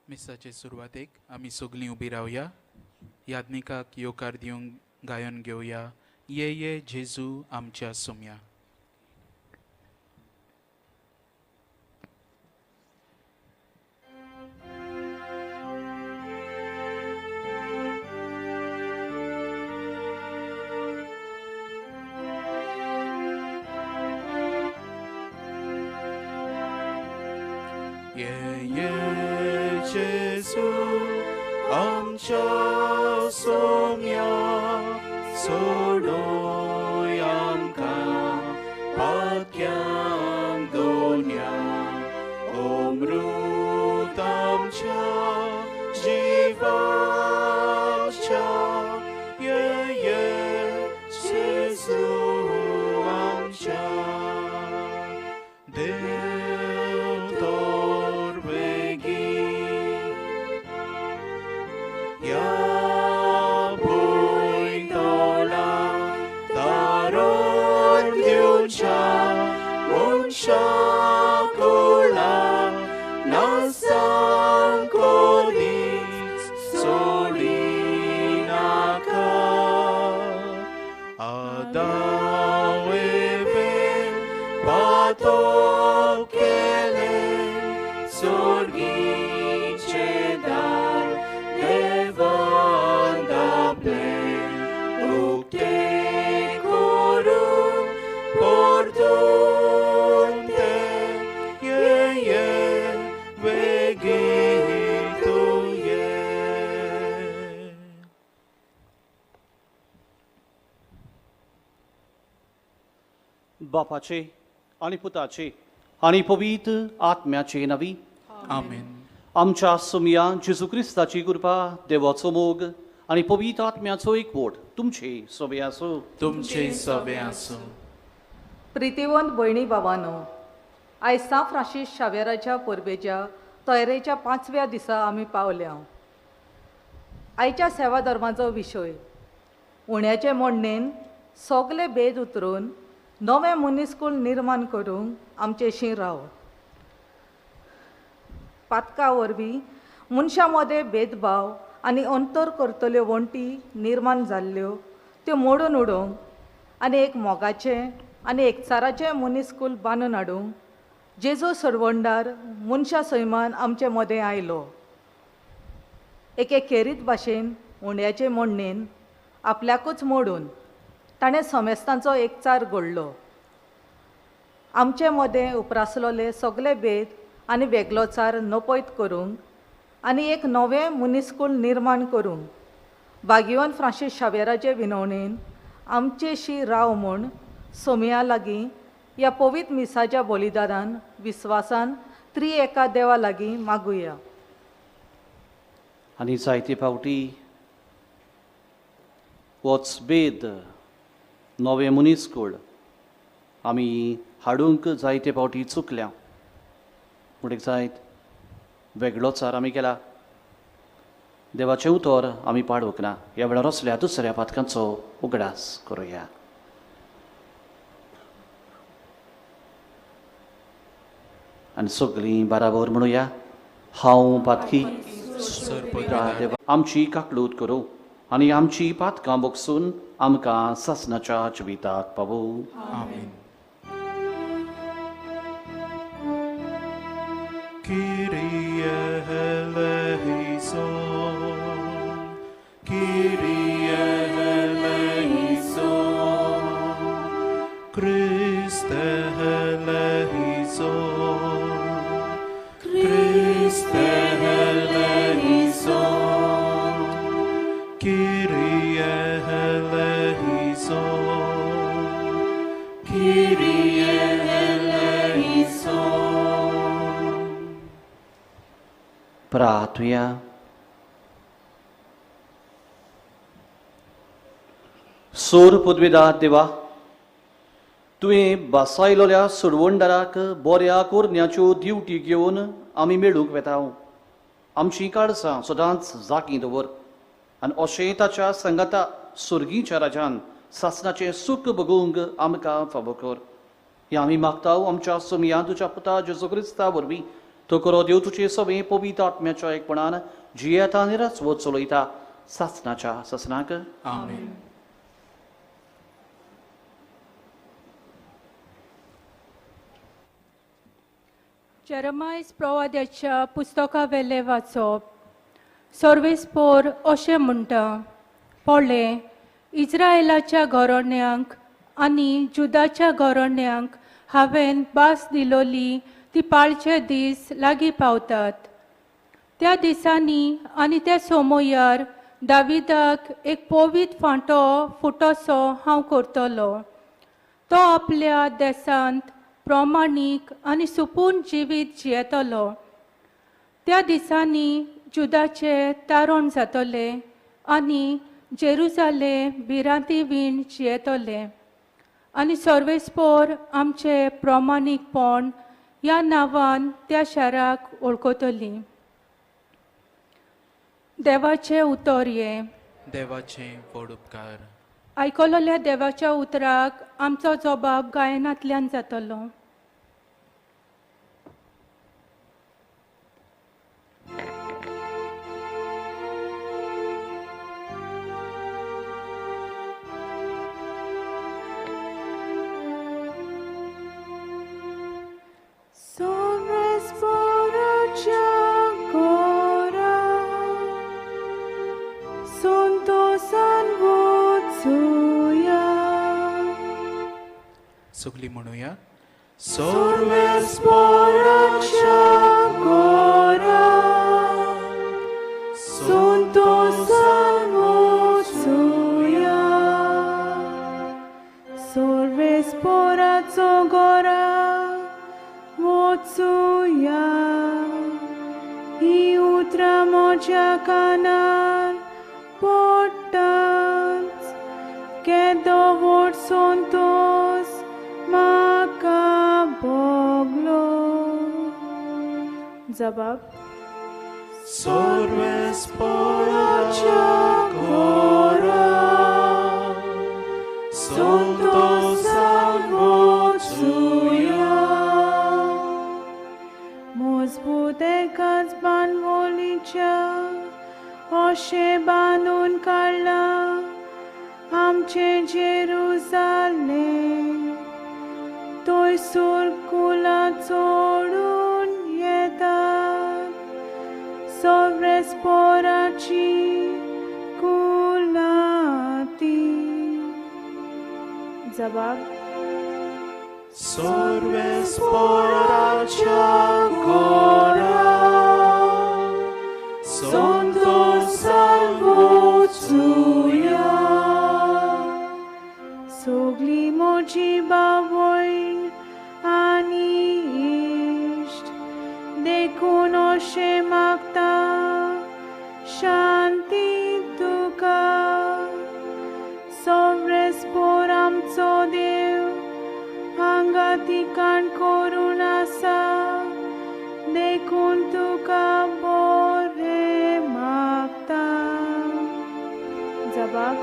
मिसाचे सुरवातेक आमी सगळीं उबी रावया. याज्ञिकाक येवकार दिवंक गायन घेवया. ये ये जेजू आमच्या सुम्या. ये जेजू आमच्या सोम्या सोडोय आमकां पातक्यान दोन्या अमृत आमच्या जिवाच्या ये जेजू आमच्या बापाचे आणि पुताचे आणि पवित्र आत्म्याचे नवी आमेन. आमच्या सुमिया जेजू क्रिस्ताची कृपा देवाचो मोग आणि पवित्र आत्म्याचो एकवट तुमचे सोबे आसो. तुमचे सवे आसो. प्रितिवंत भयणी भावांनो, आयज सा फ्रांसीस शावेराच्या परबेच्या तयारेच्या 5व्या दिसा आमी पावल्या. आयच्या सेवा धर्माचो विशय उण्याचे मोडणेन सगळे भेद उतरून नवे मनीसकूळ निर्माण करूंक आमचेशी राव. पातका वरवीं मनशां मदें भेदभाव आनी अंतर करतल्यो वण्टी निर्माण जाल्ल्यो त्यो मोडून उडोवंक आनी एक मोगाचें आनी एकचाराचें मनीसकूल बांदून हाडूंक जेजू सरवंडार मनशा सैमान आमचे मदें आयलो. एके खेरीत भाशेन उंड्याचे मोडणेन आपल्याकूच मोडून ताणें समेस्तांचो एकचार घडलो. आमचे मदें उप्रासलोले सगळे भेद आनी वेगळोचार नपयत करूंक आनी एक नवें मनीसकूळ निर्माण करूंक भाग्यवान फ्रांसीस शावेराचे विनवणेन आमचेशी राव म्हूण सोमया लागीं ह्या पवित्र मिसाच्या बलिदानान विस्वासान त्रिएका देवा लागीं मागुया. आनी जायते फावटी होच भेद नवे मनीसकूळ आमी हाडूंक जायते फावटी चुकल्या. म्हणून जायत वेगळोचार आमी केला. देवाचें उतर आमी पाडूंक ना. ह्या वेळार असल्या दुसऱ्या पातकांचो उगडास करुया. आनी सगळीं बराबर म्हणुया. हांव पातकी देवा आमची काकलूत करूं आनी आमची पातकां बोगसून आमकां सासणाच्या जिविताक पावूं. आमेन. Kyrie eleison, Kyrie eleison, Christe eleison, Christe eleison, Kyrie eleison, Kyrie eleison. प्रार्थया. सोर पदवेदार देवा, तुवें बसायलोल्या सुरवंडाराक बऱ्या कोरण्याच्यो दिवटी घेवन आमी मेळूंक वेताव. आमची काळसां सदांच जागी दवर आनी अशें ताच्या संगता सुर्गीच्या राजान सासणाचें सूख भोगूंक आमकां फावो कर. हें आमी मागताव आमच्या सोमया तुज्या पुता जेजू क्रिस्ता वरवीं तो करो देव तुझे सगळे पवित्र आत्म्याच्या एकपणान जियेता आनी रचवत चलयता सासनाच्या ससनाक आमेन. जेरमायस प्रवाद्याच्या पुस्तका वेले वाचप. सर्वेस्पोर अशें म्हणटा, पळय, इस्रायेलाच्या घराण्यांक आनी जुदाच्या घराण्यांक हांवें भास दिलोली ती पाळचे दीस लागीं पावतात. त्या दिसांनी आनी त्या सोमोयार दाविदाक एक पवित्र फांटो फुटोसो हांव करतलो. तो आपल्या देसांत प्रामाणीक आनी सुपून जिवीत जियेतलो. त्या दिसांनी जुदाचे तारण जातले आनी जेरुसालेम भिरांती वीण जियेतले. आनी सर्वेस्पोर आमचे प्रामाणीकपण ह्या नांवान त्या शाराक वळखतली. देवाचे उतर हे. देवाचे व्हड उपकार. आयकलोल्या देवाच्या उतराक आमचो जबाब गायनांतल्यान जातलो. सगळी म्हणूया. Sorvesporaco gora wocuja I utra moja kanar potanc Kedo vod sontos maka boglo. Jabab. Sorvesporaco gora Santos salvocuja. Mozbut ekaच बांदवलीच्या अशें बांदून काडला आमचे जेरुसालेम. थंयसूर कुलां चोडून येतात सर्वेस्पोराची कुलां ती. जबाब. Sorvesporacia gora Santos salvocuja. Sogli moji bawoin ani isht देखून अशें मागता शांती तुका. सर्वेस्पोर आमचो देव हांगा तिकाण करून आसा देखून तुका बरें मागता. जबाब.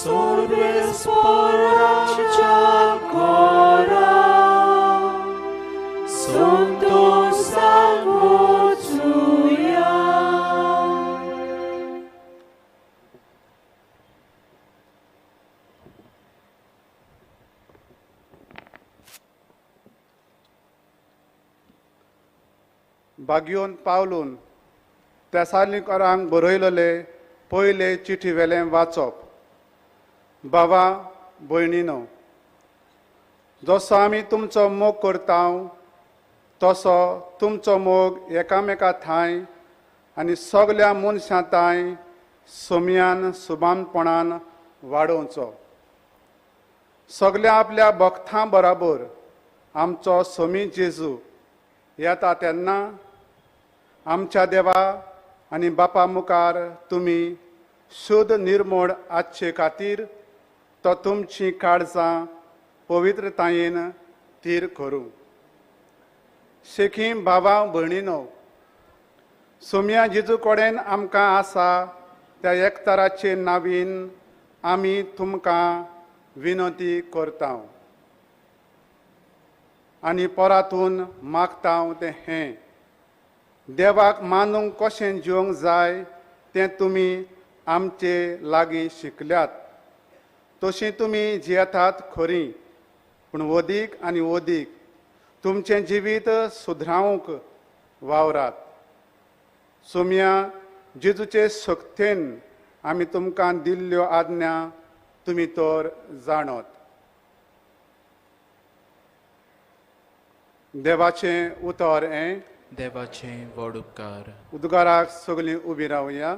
Sorvesporacia gora Santos salvocuja. बागयोन पावलून तेसालीकरांक बरयलेले पयले चिठी वेलें वाचप. बाबा भयणीनो, जसो आमी तुमचो मोग करता तसो तुमचो मोग एकामेका थाय आनी सगल्या मनशां थाय सोम्यान सुबानपणान वाडोवचो. सगल्या आपल्या भक्तां बराबर आमचो सोमी जेजू येता तेन्ना आमच्या देवा आनी बापा मुखार तुमी शुद्ध निर्मळ आसचे खातीर तो तुमची काळजां पवित्रतायेन थीर करूं. शेखी भावा भयणीनो, सोम्या जेजू कडेन आमकां आसा त्या एकताराचे नांवीन आमी तुमकां विनंती करता. आनी पोरातून मागता तें हें. देवाक मानूंक कशें जिवंक जाय तें तुमी आमचे लागीं शिकल्यात. तशीं तुमी जियेतात खरीं, पूण ओदीक आनी ओदीक तुमचें जिवीत सुधरावंक वावरात. सोम्या जेजूचे शक्तीन आमी तुमकां दिल्ल्यो आज्ञा तुमी तर जाणत. देवाचें उतर हें. देवाचें व्हड उपकार. उद्गाराक सगळीं उबीं रावया.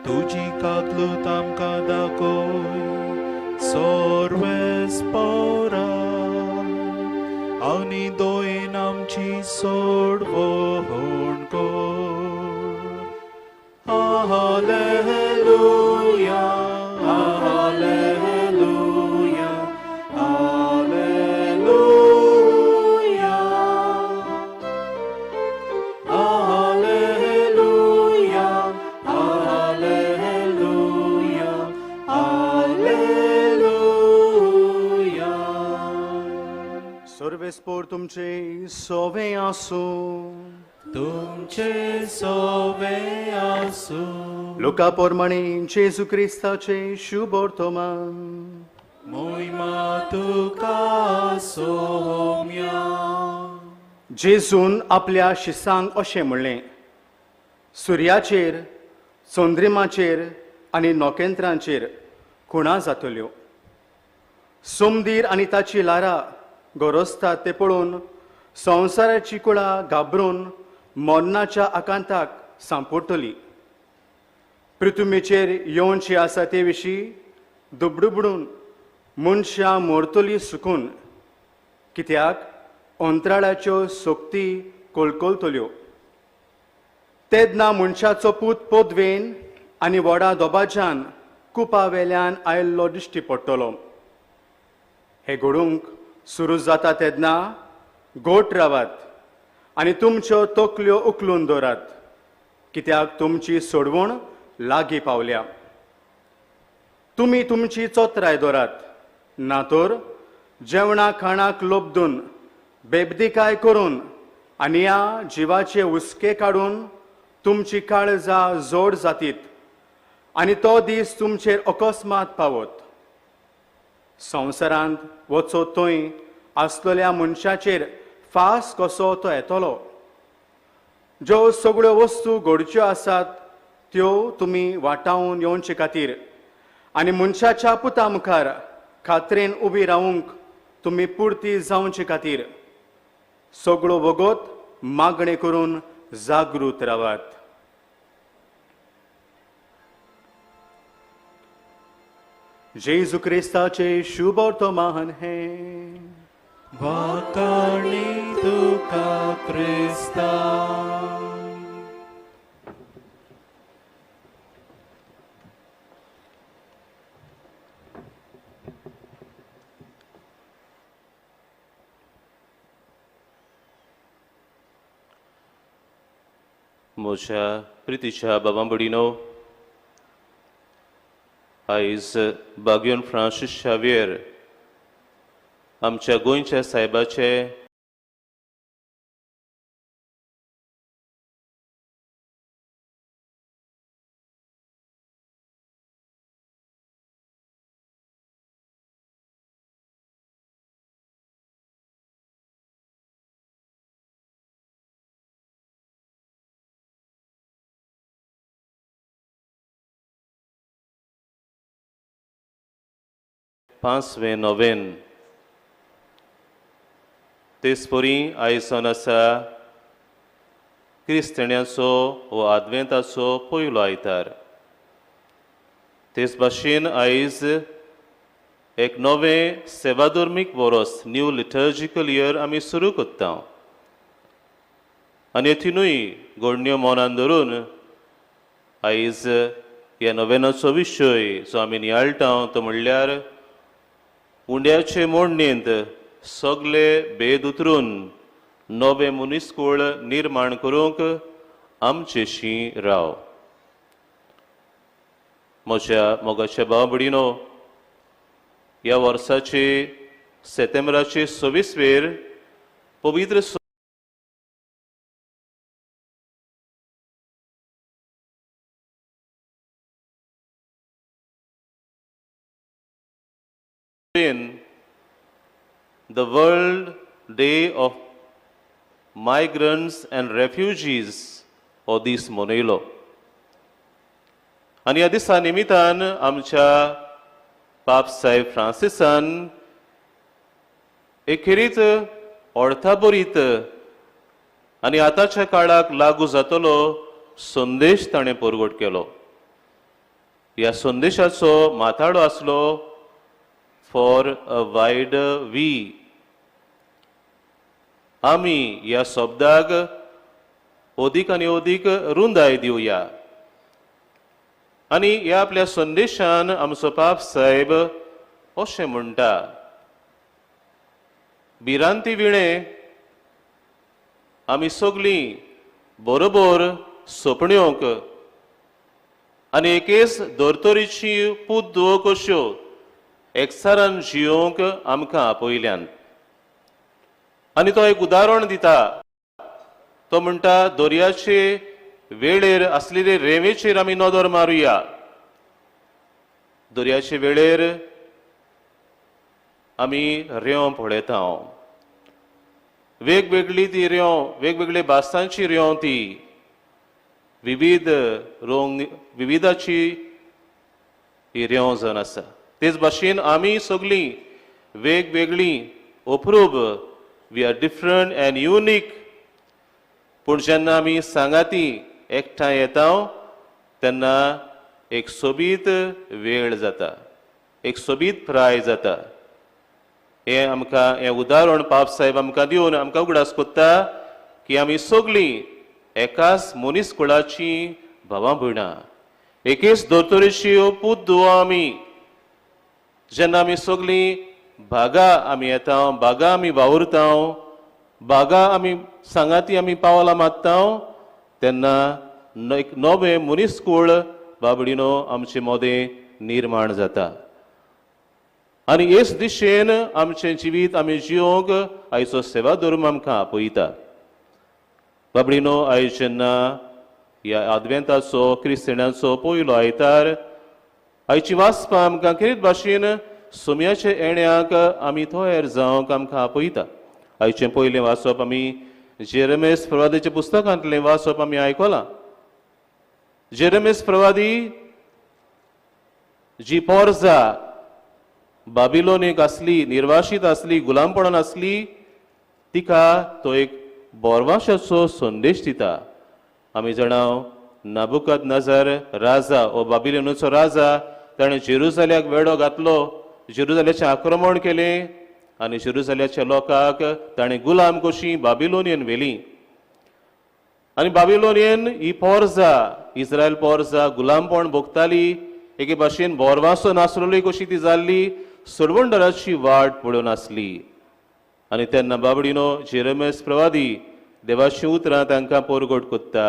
तुजी कातलूत आमकां दाखोय सोर्वेस्परा आनी दोयेन आमची सोडवण कर. Hallelujah, hallelujah, hallelujah, hallelujah, hallelujah, hallelujah. सर्वेस्पोर तुमचे सोवे आसूं. तुमचे सोवे आसूं. लुका पोरमाणे जेजू क्रिस्ताचे शुभ वर्तमान. मोहिमा तुका सोम्या. जेजून आपल्या शिसांक अशें म्हणलें, सुर्याचेर, चंद्रिमाचेर आनी नोकेंत्रांचेर खुणा जातल्यो. सोमदीर आनी ताची लारां गरजतात ते पळोवन संवसाराची कुळां घाबरून मरणाच्या आकांताक सांपडटलीं. पृथ्वीचेर येवनची आसा ते विशीं दुबडुबडून मनशां मरतलीं सुकून, कित्याक अंतराळाच्यो सोक्ती कोलकोलतल्यो. तेदना मनशाचो पूत पोदवेन आनी व्हडा दोबाज्यान कुपावेल्यान आयिल्लो दिश्टी पडटलो. हे घडूंक सुरू जाता तेदना गोट रावात आनी तुमच्यो तकल्यो उखलून दवरात, कित्याक तुमची सोडवण लागीं पावल्या. तुमी तुमची चोत्राय दवरात, ना तर जेवणा खाणाक लोबदून बेबदिकाय करून आनी ह्या जिवाचे हुस्के काडून तुमची काळजां जोड जातीत आनी तो दीस तुमचेर अकस्मात पावत. संवसारांत वचत थंय आसलेल्या मनशाचेर फास कसो तो येतलो. ज्यो सगळ्यो वस्तू घडच्यो आसात त्यो तुमी वाटावून येवचे खातीर आनी मनशाच्या पुता मुखार खात्रेन उबी रावूंक तुमी पुर्ती जावचे खातीर सगळो वगत मागणे करून जागृत रावात. जेजू क्रिस्ताचे शुभ वर्तमान हें. वाकाणी तुका क्रिस्ता. म्हज्या प्रितीच्या बाबां भगिनीनो, आयज बागयोन फ्रांसीस शावेर आमच्या गोंयच्या साहेबाचे पांचवें नोवेन तेसपरी आयसान आसा क्रिस्ताण्याचो वो आदवेंताचो पयलो आयतार. तेच भाशेन आयज एक नवें सेवाधर्मीक वर्स न्यू लिटर्जिकल इयर आमी सुरू करता आनी हेतूनय घडण्यो मनान धरून आयज ह्या नोवेनाचो विशय जो आमी नियाळटा तो म्हणल्यार उंड्याचे मोडणेंत सगळे भेद उतरून नवे मनीसकूळ निर्माण करूंक आमचेशी राव. म्हज्या मोगाच्या भाव भयणीनो, ह्या वर्साचे सप्टेंबराचे 26 पवित्र the World Day of Migrants and Refugees हो दीस मनयलो. आनी ह्या दिसा निमित्तान आमच्या पाप साहेब फ्रांसिसान एखेरीत अर्थाबरीत आनी आतांच्या काळाक लागू जातलो संदेश ताणें परगट केलो. ह्या संदेशाचो माथाडो आसलो फॉर अ वायडर वी. आमी ह्या शब्दाक अदीक आनी अदीक रुंदाय दिवया. आनी ह्या आपल्या संदेशान आमचो पाप साहेब अशें म्हणटा, भिरांती विणे आमी सगळीं बरोबर सोंपण्योक आनी एकेच धर्तरेची पूत दुवो कश्यो एकचारान जियोंक आमकां आपयल्यान. आनी तो एक उदाहरण दिता. तो म्हणटा, दर्याचे वेळेर आसलेले रेंवेचेर आमी नदर मारुया. दर्याचे वेळेर आमी रेंव पळयता. वेगवेगळी ती रेंव, वेगवेगळे भासांची रेंव ती विविधाची ही रेंव जावन आसा. तेच भाशेन आमी सगळीं वेगवेगळीं अप्रूप, we are different and unique. पूण जेन्ना आमी सांगाती एकठांय येता तेन्ना एक सोबीत वेळ जाता, एक सोबीत प्राय जाता. हे आमकां हें उदाहरण पाप साहेब आमकां दिवन आमकां उगडास कोत्ता की आमी सगळीं एकाच मनीसकुळाची भावां भयणां, एकेच दोतोरेची पूत दुवो आमी. जेन्ना आमी सगळीं भागा आमी येता, भागा आमी वावुरता, भागा आमी सांगाती आमी पावलां मात्ता, तेन्ना एक नवें मनीसकूळ बाबडीनो आमचे मोदें निर्माण जाता. आनी हेच दिशेन आमचें जिवीत आमी जियोंक आयचो सेवा धर्म आमकां आपयता. बाबडीनो, आयज जेन्ना ह्या आदवेंताचो क्रिस्तिणांचो पयलो आयतार, आयची वाचपां आमकां खेरीत भाशेन सुमयाच्या येण्याक आमी तयार जावंक आमकां आपयता. आयचें पयलें वाचप आमी जेरेमेस प्रवादीच्या पुस्तकांतलें वाचप आमी आयकलां. जेरेमेस प्रवादी जी पोरजा बाबिलोनीक आसली, निर्वाशीत आसली, गुलामपणान आसली, तिका तो एक बोरवाशाचो संदेश दिता. आमी जाणाव नाबुकदनेझर राजा हो बाबिलोनाचो राजा, ताणें जेरुसलेमाक वेढो घातलो, जेरुसलेमाचें आक्रमण केलें आनी जेरुसलेमाच्या लोकांक ताणें गुलाम कशी बाबिलोनियन व्हेलीं. आनी बाबिलोनियन ही पोरजा, इस्रायल पोरजा गुलामपण भोगताली, एके भाशेन बोरवासो नासलोली कशी ती जाल्ली, सोडवंडराची वाट पळोवन आसली. आनी तेन्ना बाबडीनो जेरेमेस प्रवादी देवाची उतरां तांकां परगट कोत्ता.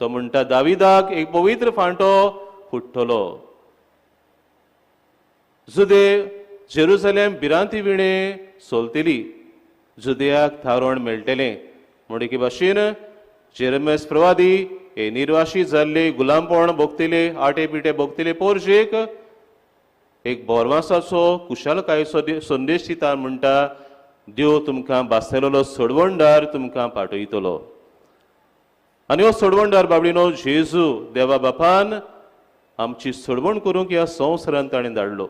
तो म्हणटा, दाविदाक एक पवित्र फांटो फुट्टलो. जुदे जेरुसलेम भिरांती विणे सोलतली, जुदयाक थारोवण मेळटलें. म्हण एके भाशेन जेरेमेस प्रवादी हे निर्वाशीत जाल्ले, गुलामपण भोगतले, आटे पिटे भोगतले पोरजेक एक बोरवासाचो कुशलकायेचो संदेश दिता. म्हणटा, देव तुमकां बासेलेलो सोडवणदार तुमकां पाठयतलो. आनी हो सोडवणदार बाबडीनो जेजू देवा बापान आमची सोडवण करूंक ह्या संवसारांत ताणें धाडलो.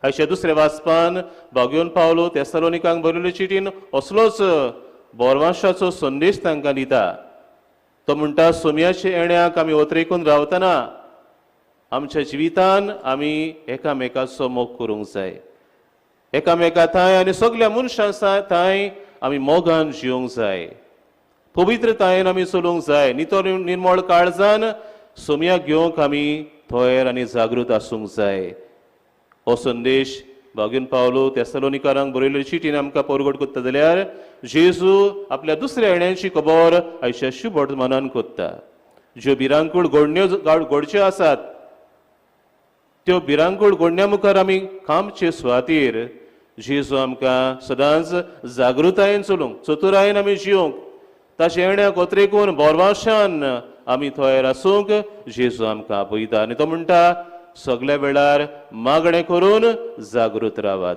आयच्या दुसऱ्या वाचपान बागयोन पावलो तेसालोनिकांक बरयल्ले चिठीन असलोच बोरवाशाचो संदेश तांकां दिता. तो म्हणटा, सोमयाच्या येण्याक आमी ओतरेकून रावतना आमच्या जिवितान आमी एकामेकाचो मोग करूंक जाय. एकामेका थंय आनी सगळ्या मनशां थंय आमी मोगान जिवंक जाय. पवित्रतायेन आमी चलूंक जाय. नितळ निर्मळ काळजान सोम्याक घेवंक आमी थोयर आनी जागृत आसूंक जाय. हो संदेश भागीन पावलो तेसलोनिकारांक बरयल्ले चिटीन आमकां परगट कोत्ता जाल्यार जेजू आपल्या दुसऱ्या येण्याची खबर आयच्या शुभ वर्तमानान कोत्ता. ज्यो भिरांकूळ घडण्यो घडच्यो आसात त्यो भिरांकूळ घडण्या मुखार आमी खांबचे सुवातेर जेजू आमकां सदांच जागृतायेन चलूंक चतुरायेन आमी जिवंक ताचे येण्या कोत्रेकून बोरवाशान आमी थंय आसूंक जेजू आमकां आपयता. आनी तो म्हणटा सगळ्या वेळार मागणें करून जागृत रावात.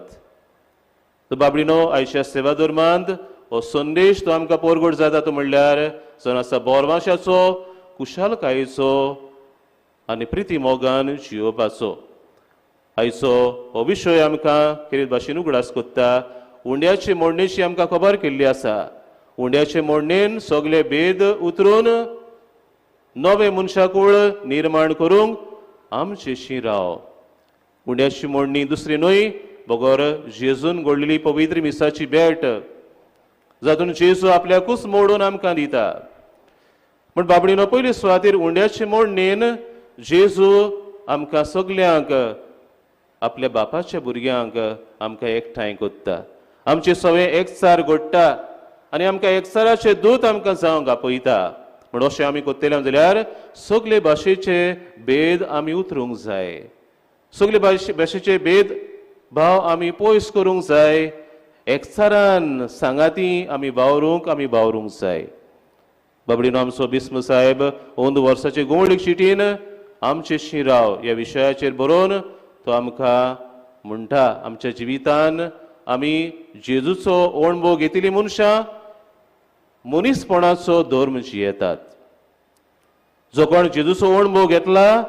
तो बाबडीनो आयच्या सेवा धर्मांत हो संदेश तो आमकां परगट जाता तो म्हणल्यार जावन आसा बोरवाशाचो कुशालकायेचो आनी प्रिती मोगान जियोवपाचो. आयचो हो विशय आमकां कितें भाशेन उगडास कोत्ता. उंड्याचे मोडणेची आमकां खबर केल्ली आसा. उंड्याचे मोडणेन सगळे भेद उतरून नवे मनशाकूळ निर्माण करूंक आमचेशी राव. उंड्याची मोडणी दुसरी न्हय बगर जेजून घडलेली पवित्र मिसाची भेट जातून जेजू आपल्याकूच मोडून आमकां दिता. पण बाबडीनो पयली सुवातेर उंड्याचे मोडणेन जेजू आमकां सगल्यांक आपल्या बापाच्या भुरग्यांक आमकां एकठांय कोत्ता. आमचे सगळे एकचार घडटा आनी आमकां एकचाराचे दूत आमकां जावंक आपयता. म्हण अशें आमी कोत्तेले जाल्यार सगळे भाशेचे भेद आमी उतरूंक जाय. सगळे भाशेचे भेद भाव आमी पयस करूंक जाय. एकचारान सांगाती आमी वावरूंक जाय. बाबडीनो आमचो बिस्म साहेब 11 वर्साचे गोंवळीक चिटीन आमचेशी राव ह्या विशयाचेर बरोवन तो आमकां म्हणटा आमच्या जिवितान आमी जेजूचो ओणभोग घेतिल्ली मनशां मनीसपणाचो धर्म जियेतात. जो कोण जेजूचो ओणभोग घेतला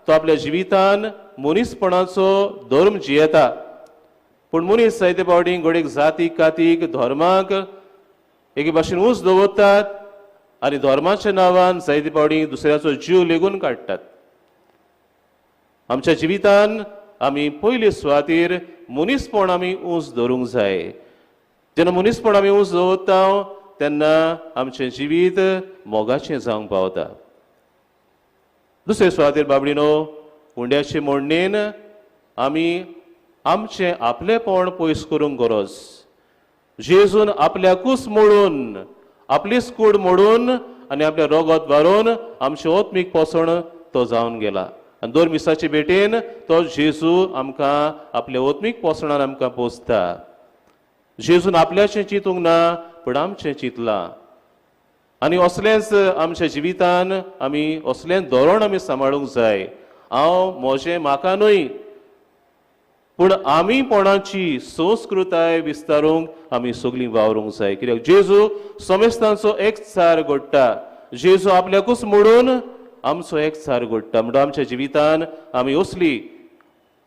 तो आपल्या जिवितान मनीसपणाचो धर्म जियेता. पूण मनीस जायते फावटी घडीक जातीक कातीक धर्माक एके भाशेन उंच दवरतात आनी धर्माच्या नांवान जायते फावटी दुसऱ्याचो जीव लेगून काडटात. आमच्या जिवितान आमी पयले सुवातेर मनीसपण आमी उंच धरूंक जाय. जेन्ना मनीसपण आमी उंच दवरता तेन्ना आमचें जिवीत मोगाचें जावंक पावता. दुसरे सुवातेर बाबडीनो उंड्याचे मोडणेन आमी आमचें आपलेपण पयस करूंक गरज. जेजून आपल्याकूच मोडून आपलीच कूड मोडून आनी आपल्या रोगत व्हरून आमचें ओत्मीक पोसण तो जावन गेला. आनी 2 मिसाचे भेटेन तो जेजू आमकां आपल्या ओत्मीक पोसणान आमकां पोसता. जेजून आपल्याचें चिंतूंक ना पण आमचें चिंतलां. आनी असलेंच आमच्या जिवितान आमी असलें धोरण आमी सांबाळूंक जाय. हांव म्हजें म्हाका न्हय पूण आमीपणाची संस्कृताय विस्तारूंक आमी सगळीं वावरूंक जाय. कित्याक जेजू समेस्तांचो एकचार घडटा. जेजू आपल्याकूच मोडून आमचो एकचार घडटा. म्हणून आमच्या जिवितान आमी असली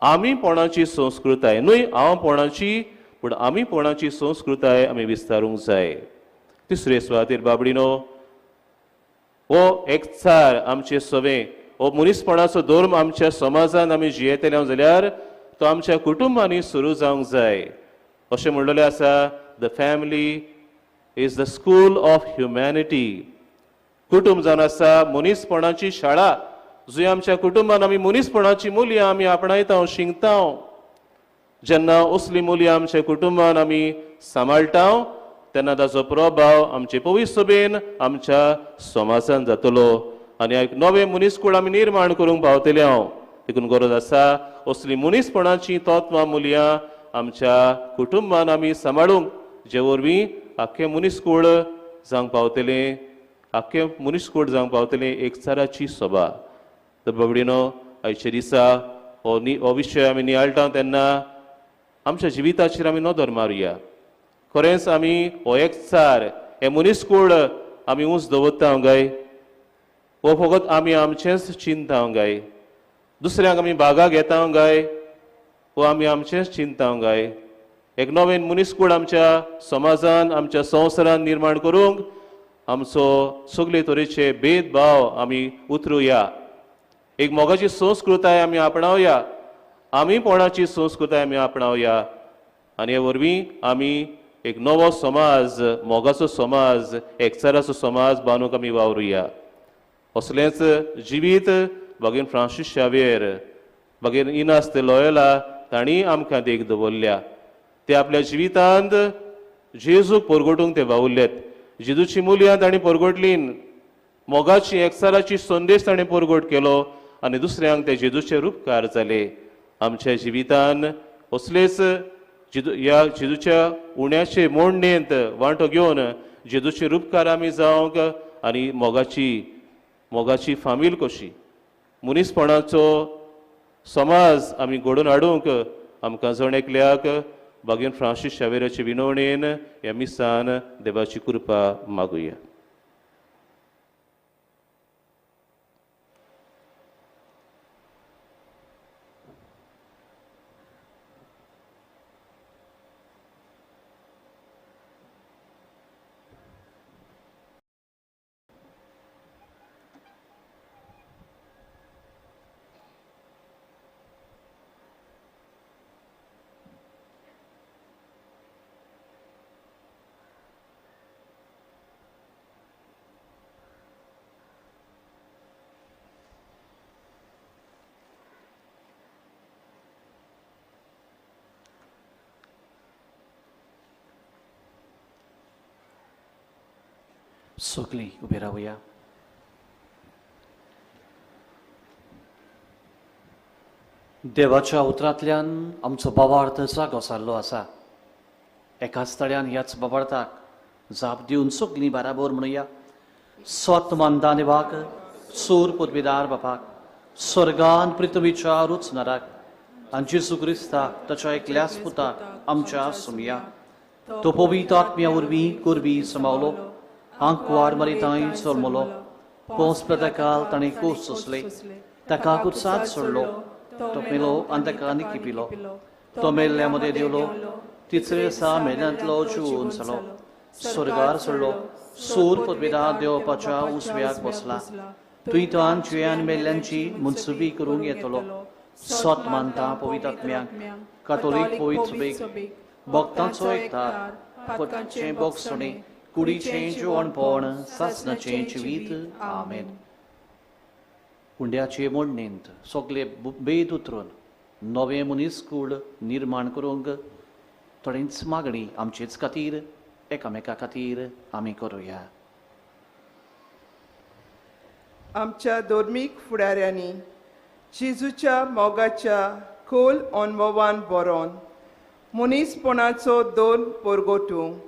आमीपणाची संस्कृताय न्हय हांवपणाची पूण आमीपणाची संस्कृताय आमी विस्तारूंक जाय. तिसरे सुवातेर बाबडीनो हो एकचार आमचे सवे हो मनीसपणाचो धर्म आमच्या समाजान आमी जियेतले जाल्यार तो आमच्या कुटुंबांनी सुरू जावंक जाय. अशें म्हणलेलें आसा the family is the school of humanity. कुटुंब जावन आसा मनीसपणाची शाळा. जंय आमच्या कुटुंबान आमी मनीसपणाची मुल्यां आमी आपणायता शिंगता. जेन्ना असली मुल्यां आमच्या कुटुंबान आमी सांबाळटा तेन्ना ताचो प्रभाव आमचे पवित्र सभेन आमच्या समाजान जातलो आनी एक नवे मनीसकूळ आमी निर्माण करूंक पावतले. देखून गरज आसा असली मनीसपणाची तत्वां मुल्यां आमच्या कुटुंबान आमी सांबाळूंक जे वरवीं आख्खें मनीसकूळ जावंक पावतलें. आख्खें मनीसकूळ जावंक पावतलें एकचाराची सभा. तर बाबडीनो आयच्या दिसा हो विशय आमी नियाळटा तेन्ना आमच्या जिविताचेर आमी नदर मारुया. खरेंच आमी हो एकचार हे मनीसकूळ आमी उंच दवरता काय हो फकत आमी आमचेंच चिंता काय दुसऱ्यांक आमी बागा घेता काय वो आमी आमचेंच चिंता काय. एक नवें मनीसकूळ आमच्या समाजान आमच्या संवसारान निर्माण करूंक आमचो सगळे तरेचे भेदभाव आमी उतरुया. एक मोगाची संस्कृताय आमी आपणावया, आमी पोणाची संस्कृताय आमी आपणावया आनी हे वरवीं आमी एक नवो समाज, मोगाचो समाज, एकचाराचो समाज बांदूंक आमी वावरुया. असलेंच जिवीत भगीन फ्रांसीस शावेर, भगीन इनास ते लॉयला तांणी आमकां देख दवरल्या. ते आपल्या जिवितांत जेजूक परगटूंक ते वावुरलेत. जेजूची मुलयां तांणी परगटलीन, मोगाची एकचाराची संदेश ताणें परगट केलो आनी दुसऱ्यांक ते जेजूचे रूपकार जाले. आमच्या जिवितान असलेच ह्या जेजूच्या उण्याचे मोडणेंत वांटो घेवन जेजूचे रूपकार आमी जावंक आनी मोगाची फामील कशी मनीसपणाचो समाज आमी घडोवन हाडूंक आमकां जण एकल्याक भगीन फ्रांसीस शावेराचे विनवणेन ह्या मिसान देवाची कृपा मागुया. सगळीं उबी रावया. देवाच्या उतरांतल्यान आमचो बाबार्थ जागो जाल्लो आसा. एकाच तळ्यान ह्याच बाबार्थाक जाप दिवन सगळीं बाराबर म्हणुया. स्वतमंदा देवाक, सूर पदवीदार बापाक, स्वर्गान पृथ्वीच्या रुचणाराक आनी जेजू क्रिस्ताक ताच्या एकल्याच पुताक आमच्या सुमया. तो पवित्र आत्म्या वरवीं कुरबी समावलो, आंकवार मरितांय चलमलो, पोंस प्रतकाल ताणें कूस सोंसले, ताका कुत्सात सोडलो, तो मेलो आनी ताका निकिपिलो, तो मेल्ल्या मदें देवलो, तिसरे दिसा मेल्यांतलो जिवून जालो, स्वर्गार सोडलो, सूर पदवीदार देवपाच्या उजव्याक बसला, तुयतान जियान मेल्ल्यांची मुनसुबी करूंक येतलो. स्वत मानता पवित्र आत्म्याक, कातोलीक पवित्र सभेक, भक्तांचो एकठार, पदकांचें बोगसणे, कुडीचें जेवणपण, सासणाचें जिवीत. आमेन. हुंड्याचे मोडणेंत सगळे बेद उतरून नवे मनीसकूड निर्माण करूंक थोडींच मागणी आमचेच खातीर, एकामेका खातीर आमी करुया. आमच्या धर्मीक फुडाऱ्यांनी जेजूच्या मोगाच्या खोल अनुभवान बरोवन मनीसपणाचो दोन परगटूंक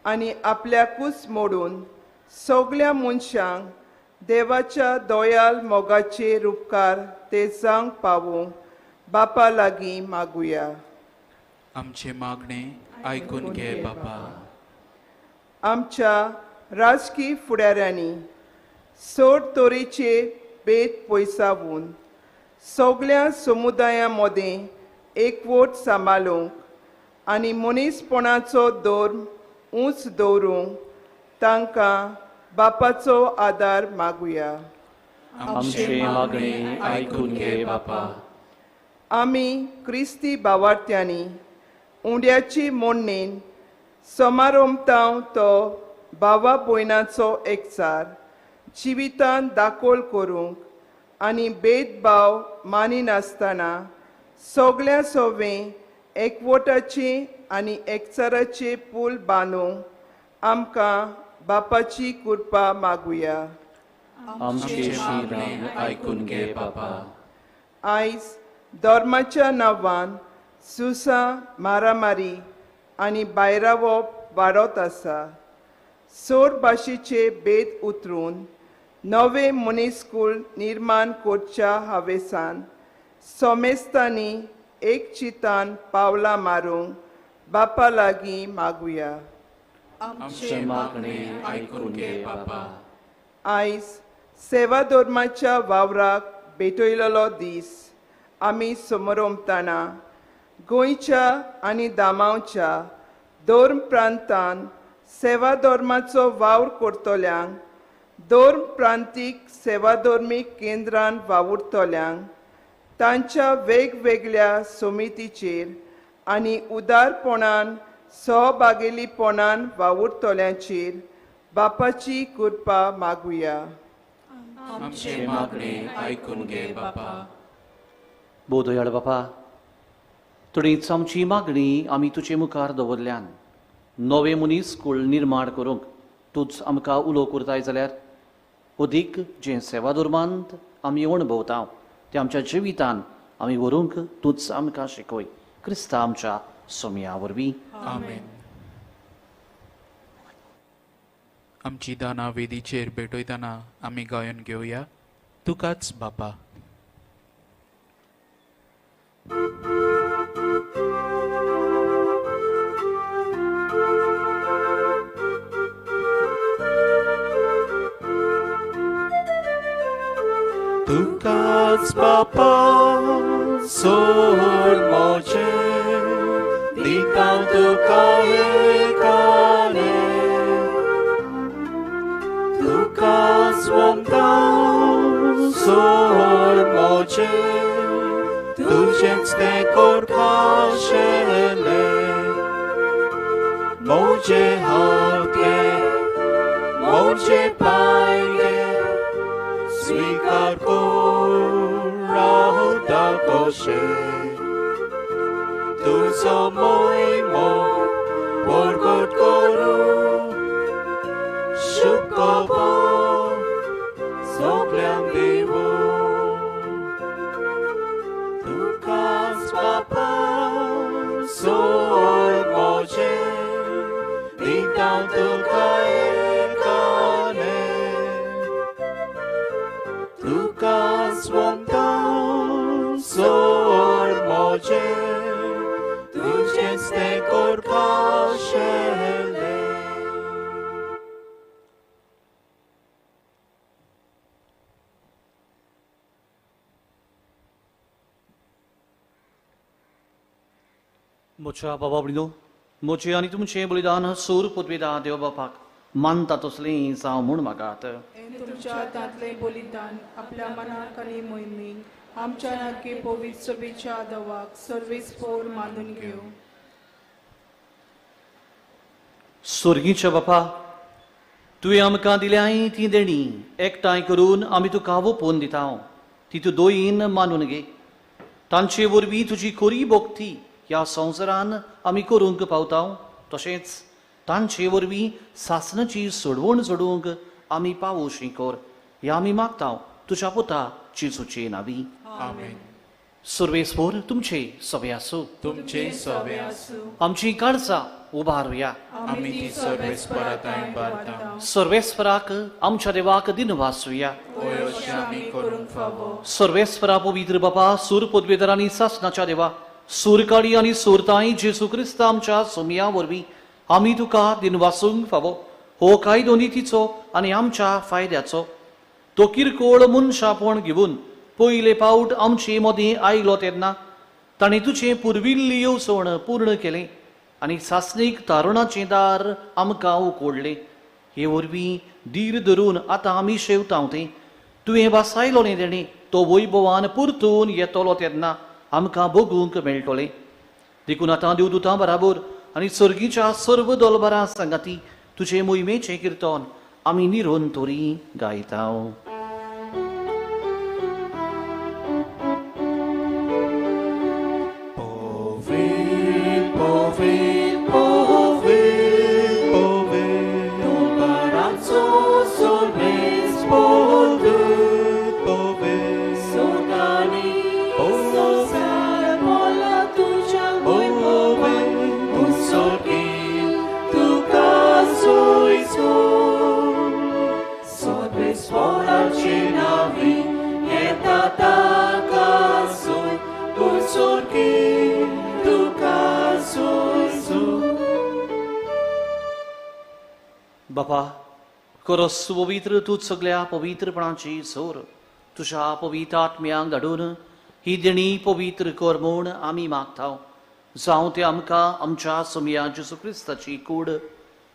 आनी आपल्याकूच मोडून सगळ्या मनशांक देवाच्या दोयाल मोगाचे उपकार ते जावंक पावूंक बापा लागीं मागुया. आमचे मागणे आयकून घे बापा. आमच्या राजकीय फुडाऱ्यांनी चड तरेचे भेद पयसावून सगळ्या समुदायां मदें एकवट सांबाळूंक आनी मनीसपणाचो धर्म उंच दवरूंक तांकां बापाचो आदार मागुया. आमचे मागणे आयकून घे बापा. आमी क्रिस्ती भावार्थ्यांनी उंड्याची मोडणेन समारंभांत तो भावा भयणाचो एकचार जिवितांत दाखोल करूंक आनी भेदभाव मानिनासतना सगळ्या सवें एकवटाची आनी एकचाराचे पूल बांदूंक आमकां बापाची कृपा मागुया. आमचे मागणे आयकून घे बापा. आयज धर्माच्या नांवान सुसा, मारामारी आनी भायरावप वाडत आसा. चड भाशेचे भेद उतरून नवे मनीसकूळ निर्माण करच्या हावेसान सोमेस्तांनी एक चितान पावलां मारूंक बापा लागीं मागुया. आमचे मागणे आयकून घे बापा. आयज सेवा धर्माच्या वावराक भेटयलेलो दीस आमी समारंभताना गोंयच्या आनी दामांवच्या धर्म प्रांतांत सेवा धर्माचो वावर करतल्यांक दोन प्रांतीक सेवाधर्मी केंद्रांत वावुरतल्यांक तांच्या वेगवेगळ्या समितीचेर आनी उदारपणान सहभागिलीपणान वावुरतल्यांचेर बापाची कृपा मागुया. आमचे मागणे ऐकून घे बापा. बोधयाळ बापा, थोडीच आमची मागणी आमी तुजे मुखार दवरल्यान नवे मनीस कुळ निर्माण करूंक तूच आमकां उलो करताय जाल्यार अदीक जे सेवा धर्मांत आमी अणभवता ते आमच्या जिवितान आमी व्हरूंक तूच आमकां शिकय. क्रिस्ता आमच्या सोम्या वरवीं. आमेन. आमची दाना वेदीचेर भेटयतना आमी गायन घेवया तुकाच बापा. तुकाच बापा सोड मोचे दिता तुका एकाने तुकाच वंता सोड मोचे तुझेच ते कोरखाशेले मोचे हात घे मोचे पाय घे स्वीकार राहू दाखोशे तुझो मोहिमो परगट करू शुकोबो सगळ्यांक दिवो. तुकाच बापा सोड मोचे दिता तुका एकाने तुकाच वंता सोड मोचे तुझेच ते कोरखाशेले. मोच्या बाबा भयणो, मोचे आनी तुमचे बलिदान सूर पदवेदार देव बापाक मानता तसलें जावं म्हूण मागात. तुमच्या हातांतले बलिदान आपल्या मनाक आनी मोहिमेक आमच्या नाकी पवित्र सभेच्या आदावाक सर्वेस्पोर मानून घेव. स्वर्गीच्या बापा, तुवें आमकां दिल्याय ती देणी एकठांय करून आमी तुका ओपोवन दिता. ती तूं दोयीन मानून घे. तांचे वरवीं तुजी खरी भोक्ती ह्या संवसारान आमी करूंक पावता. तशेंच तांचे वरवीं सासणाची सोडवण जोडूंक आमी पावोशी कर. हें आमी मागता तुज्या पुता जेजूचे नांवी. आमेन. सर्वेस्पोर तुमचे सवे आसूं. तुमचे सवे आसूं. आमची काळजां उबारुया. आमी ती सर्वेस्पराताय बारता. सर्वेस्पराक आमच्या देवाक दिन वासुया. होय अशें आमी करूंक फावो. सर्वेस्परा पवित्र बापा, सूर पदवेदार आनी सासणाच्या देवा, सूरकाळी आनी सुरताय जेजू क्रिस्त आमच्या सोम्या वरवीं आमी तुका दिन वासूंक फावो. हो कायदो नितीचो आनी आमच्या फायद्याचो. तो किरकोळ मनशापण घेवन पयले फावट आमचे मदीं आयलो तेन्ना ताणें तुजें पुर्विल्ली येवजण पूर्ण केलें आनी सासणीक तारुणाचें दार आमकां उकोडलें. हे वरवीं धीर धरून आतां आमी शेवता तें तुवें वासायलो न्ही तेणें तो वैभवान परतून येतलो तेन्ना आमकां भोगूंक मेळटलें. देखून आतां देवदूतां बराबर आनी सर्गीच्या सर्व दोलबारां सांगाती तुजे मोहिमेचें किर्तन आमी निरंतरी गायता. बापा, खरोच पवित्र तूं सगळ्या पवित्रपणाची सोर तुझ्या पवित्र आत्म्यांक धाडून ही देणी पवित्र कर म्हूण आमी मागता. जावं ते आमकां आमच्या सोम्या जेजू क्रिस्ताची कूड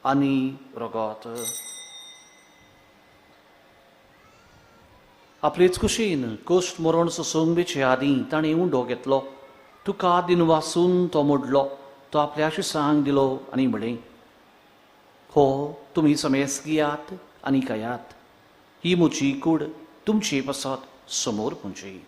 आनी रगत. आपलेच कुशीन कोश्ट मरण सोसूंक बेचे आदीं ताणें उंडो घेतलो तुका दिन वासून तो मोडलो तो आपल्या शिसांक दिलो आनी म्हळें हो तुमी समेस घेयात आनी खायात ही म्हजी कूड तुमची पासत समोर पुंजी.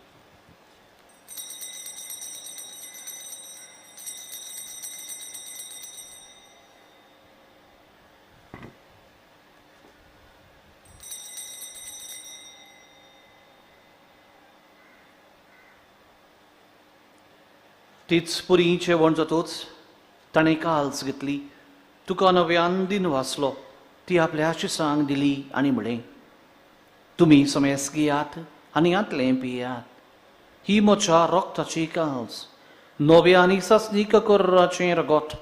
तीच पुरी जेवण जातूच ताणें काल्स घेतली तुका नव्यान दिन वाचलो ती आपल्या शिसांक दिली आनी म्हळें तुमी समेस घेयात आनी आतलें पियात ही म्हज्या रोगताची काल्स नव्या आनी सासणीक कोर्राचें रगत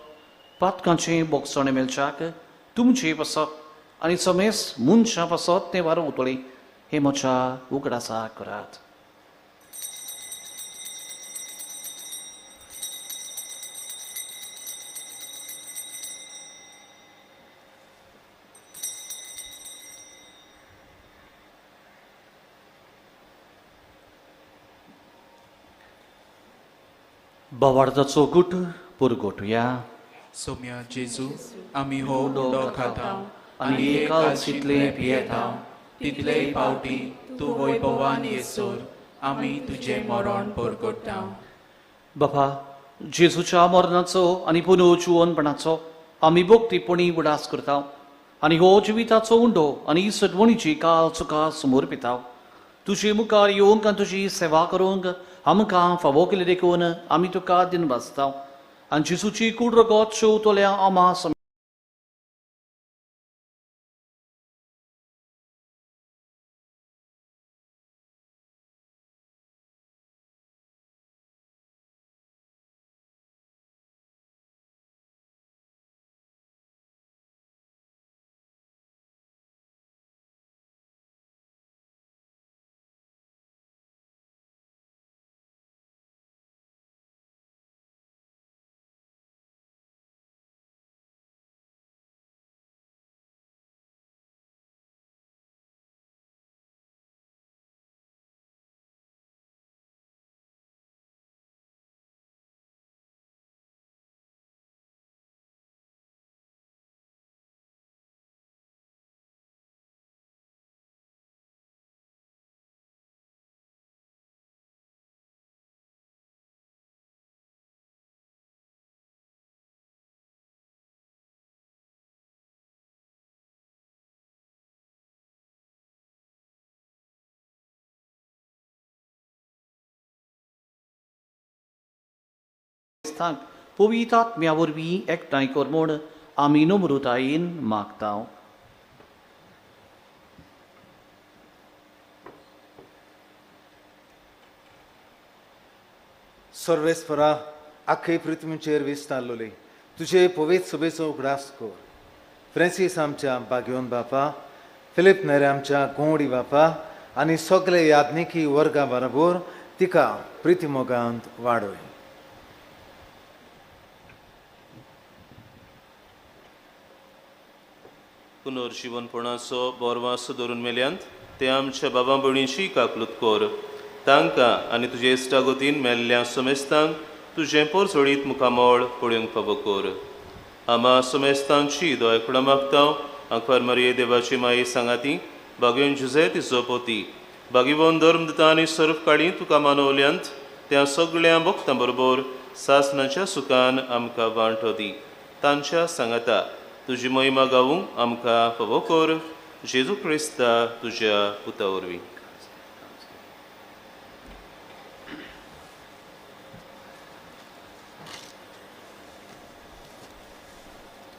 पातकांचें बोगसण मेलच्याक तुमचे पासत आनी समेस मनशा पासत तें वारवतलें हें म्हज्या उगडासाक करात. बोवाळाचो गुट पुरगोटुया. सौम्या जेजू आमी हो उंडो खाता आनी एकाल्सींतलें पियेता तितले पावटी तूं वैभवान येसोर आमी तुजें मरण परगट्टा. बाबा जेजूच्या मरणाचो आनी पुनरुज्जीवनपणाचो आमी भोक्तीपणी उडास करता आनी हो जिविताचो उंडो आनी सदवणीची काल चुका समोर पिता. तुजे मुखार येवंक आनी तुजी सेवा करूंक आमकां फावो केले देखून आमी तुका दिन वाचता आनी जेजूची कूड रगत शेवतल्या आमा पवित्र आत्म्या वरवीं एकठांय कर म्हूण आमी नम्रतायेन मागता. सर्वेस्परा आख्खे पृथ्वीचेर विस्तारलोले तुजे पवित्र सभेचो उगडास कर. फ्रांसीस आमच्या बागयोन बापा, फिलीप नेरे आमच्या गोंवडी बापा आनी सगळे याज्ञिकी वर्गा बरोबर तिका प्रितीमोगांत वाडय. पुनर्जीवनपणाचो बोरवास धरून मेल्यांत ते आमच्या बाबा भयणीची काकलूत कर. तांकां आनी तुजे इश्टागतीन मेल्ल्या समेस्तांक तुजें पोरसोडीत मुखामोळ पळोवंक फावो कर. आमा समेस्तांची दोयखडां मागता. आंखवार मारये देवाची माये सांगाती बागयोन जुजे तिचो पोती बागीवोन धर्मदता आनी सर्फ काडी तुका मानवल्यांत त्या सगळ्या भक्तां बरोबर सासणाच्या सुखान आमकां वांटो दी. तांच्या सांगाता तुजी महिमा गावूंक आमकां फावो कर. जेजू क्रिस्ता तुज्या पुता वरवीं.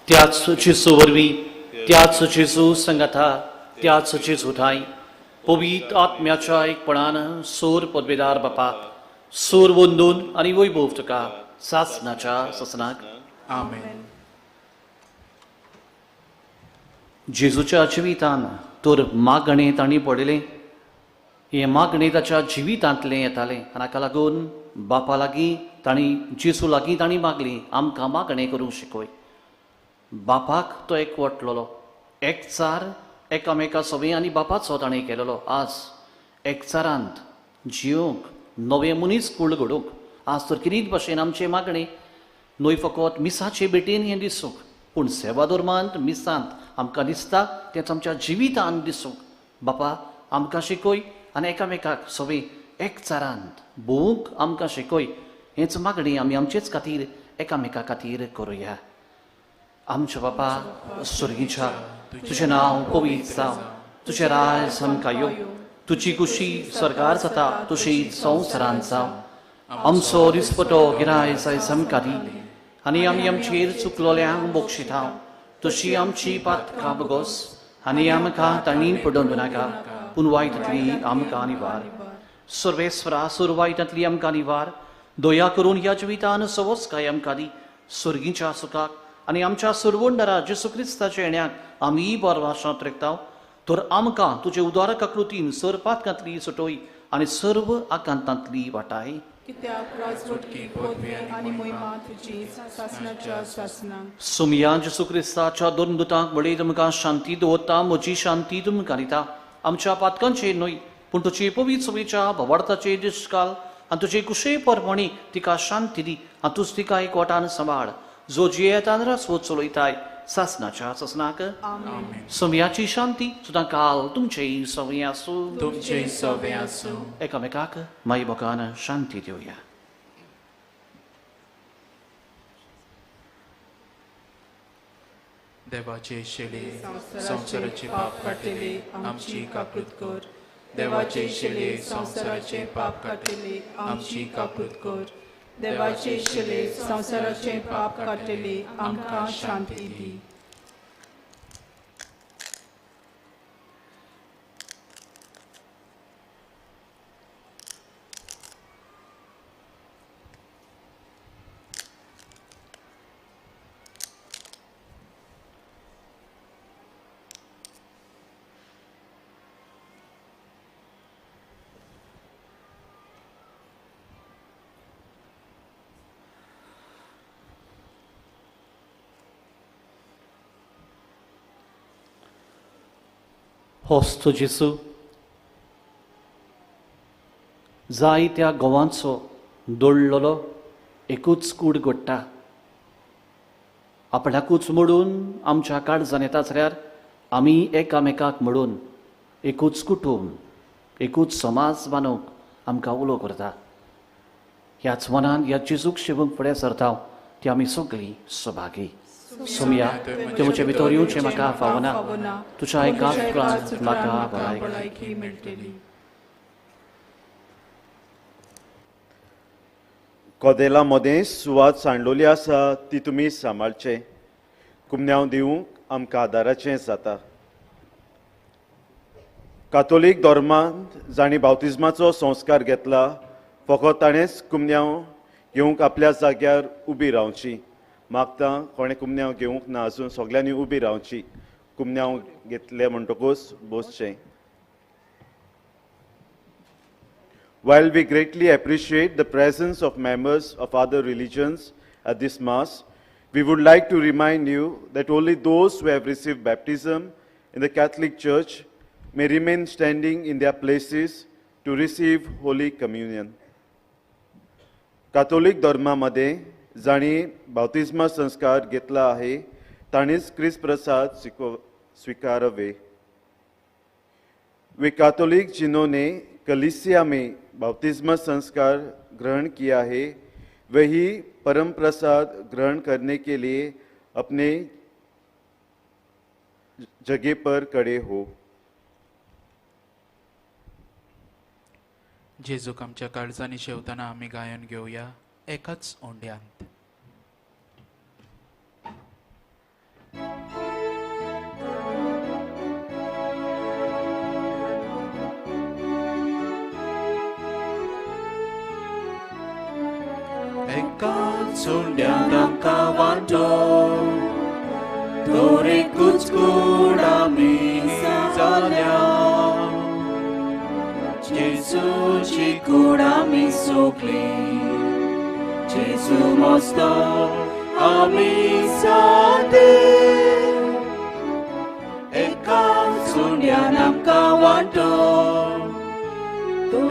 त्याच जेजू वरवीं त्याच जेजू संगता त्याच जेजू ठाई पवित्र आत्म्याच्या एकपणान सोर पदवेदार बापाक सोर वंदून आनी वैभव तुका सासणाच्या ससनाक. आमेन. जेजूच्या जिवितान तर मागणे तांणी पडले हे मागणे ताच्या जिवितांतलें येतालें आनी हाका लागून बापा लागीं तांणी जेजू लागीं तांणी मागली आमकां मागणें करूंक शिकय. बापाक तो एकवटलेलो एकचार एकामेका सवे आनी बापाचो ताणें केलेलो. आज एकचारांत जियोंक नवे मनीस कूड घडोवंक आज तर किरीत भाशेन आमचे मागणे न्हय फकत मिसाचे भेटेन हें दिसूंक पूण सेवा धर्मांत मिसांत आमकां दिसता तेंच आमच्या जिवितांत दिसूंक बापा आमकां शिकय आनी एकामेकाक सगळे एकचारांत भोवूंक आमकां शिकय हेंच मागणी आमी आमचेच खातीर एकामेका खातीर करुया. आमच्या बापा स्वर्गीच्या तुजें नांव पवित्र जावं, तुजें राज आमकां येवं, तुजी कुशी स्वर्गार जाता तशीच संवसारांत जावं. आमचो दिसपटो गिराय आयज आमकां दी आनी आमी आमचेर चुकलोल्यांक बक्षिता तशी आमची पातकां बगोस आनी आमकां ताणीन पडोवंक नाका पूण वायटांतली आमकां निवार. सर्वेस्वरा सुरवायटांतली आमकां निवार. दया करून ह्या जिवितान सवस्काय आमकां दी. स्वर्गीच्या सुखाक आनी आमच्या सर्वंडरा जेसू क्रिस्ताच्या येण्याक आमी बरवाशांत रेखताव तर आमकां तुजे उदारक आकृतीन सरपातकांतली सुटोय आनी सर्व आकांतांतली वाटाय. कित्याक राजवटकी पदवी आनी महिमा तुजी सासणाच्या सासणां. सुमया जेसू क्रिस्ताच्या दोन दुतांक बळी तुमकां शांती दवरता. म्हजी शांती तुमकां दिता. आमच्या पातकांचेर न्हय पूण तुजे पवित्र सभेच्या भवार्थाचेर दिसकाल आनी तुजे कुशे परमणी तिका शांती दी आनी तुज तिका एकवटान सांबाळ जो जियेतान स्वत चलयताय सासणाच्या सासणाक. सुमयाची शांती सुद्दां काल तुमचे सवय आसूं. तुमचे सवे आसूं. एकामेकाक मायबोकान शांती दिवया. देवाचे शेळे संसाराचे पाप काटिले आमची काकृत कर. देवाचे शेळे संसाराचे पाप काटिले आमची काकृत कर. देवाचे शेळे संसाराचे पाप काटिले आमकां शांती दी. होस्तो जेसू जायत्या गोवांचो दळलोलो एकूच कूड घडटा. आपणाकूच मोडून आमच्या काळजान येता जाल्यार आमी एकामेकाक मोडून एकूच कुटूंब एकूच समाज बांदूंक आमकां उलो करता. ह्याच मनान ह्या जेजूक शेवूंक फुडें सरता ती आमी सगळीं सभागी. सुमया ते म्हजे भितर येवचें म्हाका फावना. तुज्या एकाच प्रांत म्हाका भलायकी मेळटली. कोदेला मदें सुवात सांडलोली आसा ती तुमी सांबाळचें. कुमन्यांव दिवंक आमकां आदाराचें जाता. कातोलीक धर्मांत जाणी बावतिजमाचो संस्कार घेतला फकत ताणेंच कुमन्यांव घेवंक आपल्या जाग्यार उबी रावची. मागता कोणें कुमन्यांव घेवंक ना अजून सगळ्यांनी उबी रावची. कुमन्यांव घेतले म्हणटकूच बसचें. While we greatly appreciate the presence of members of other religions at this Mass, we would like to remind you that only those who have received baptism in the Catholic Church may remain standing in their places to receive Holy Communion. कातोलिक धर्मामध्ये जाणी बावतिस्मा संस्कार घेतला आहे ताणीच ख्रिस्त प्रसाद स्वीकारावे. वे Catholic जिन्होंने कलीसिया में बावतिस्मा संस्कार ग्रहण किया है वही परम प्रसाद ग्रहण करने के लिए अपने जगह पर खड़े हो. जेजूक आमच्या काळजांनी शेवताना आमी गायन घेवया एकाच ओंड्यांत. एकाच ओंड्यांत आमकां वांटो तर एकूच कूड आमी जाल्या. जेजूची कूड आमी सोगली जेजू मस्तो आमी सादे. एकाच ओंड्यान आमकां वांटो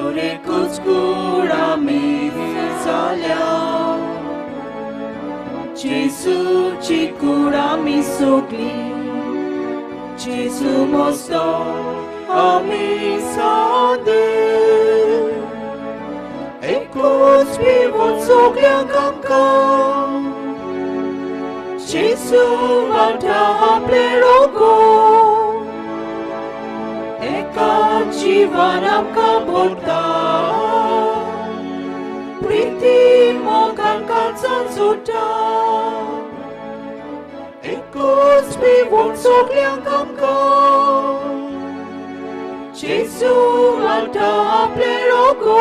एकूच कूड आमी जाल्या जेजूची कूड आमी सोगली जेजू मोस्तो आमी सादे एकूच पिवून सोगल्यांक आमकां जेजू वाटा आपले रोगो एका जीवन आमकां भोगता प्रिती मोगान काळजान जोडटा एकूच पिवून सोगल्यांक आमकां जेजू वाटा आपले रोगो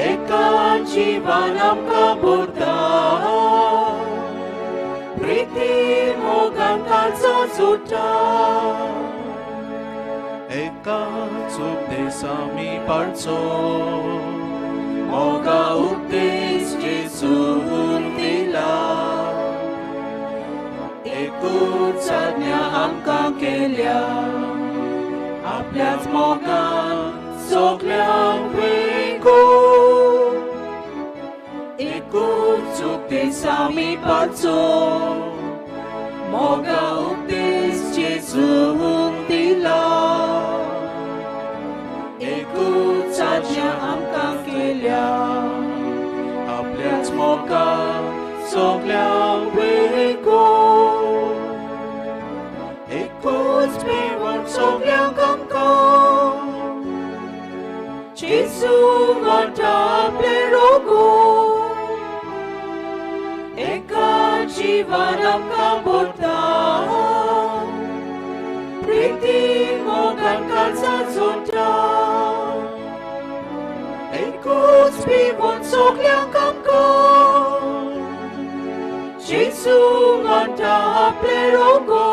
एका जीवन आमकां भोगता प्रिती मोगान काळजान जोडटा एकाच उपदेश आमी पाळचो मोगा उपदेश जेजून दिला एकूच आज्ञा आमकां केल्या आपल्याच मोगान सोगल्यांक वेगो एकूच उपदेश आमी पाळचो मोगा उपदेश जेजून दिला एकूच आज्ञा आमकां केल्या आपल्याच मोगान सोगल्यांक वेगो एकूच पिवून सोगल्यांक आमकां जेजू वाटा आपले रोगो एका जीवन आमकां भोगता प्रिती मोगान काळजान जोडटा एकूच पिवून सोगल्यांक आमकां जेजू वाटा आपले रोगो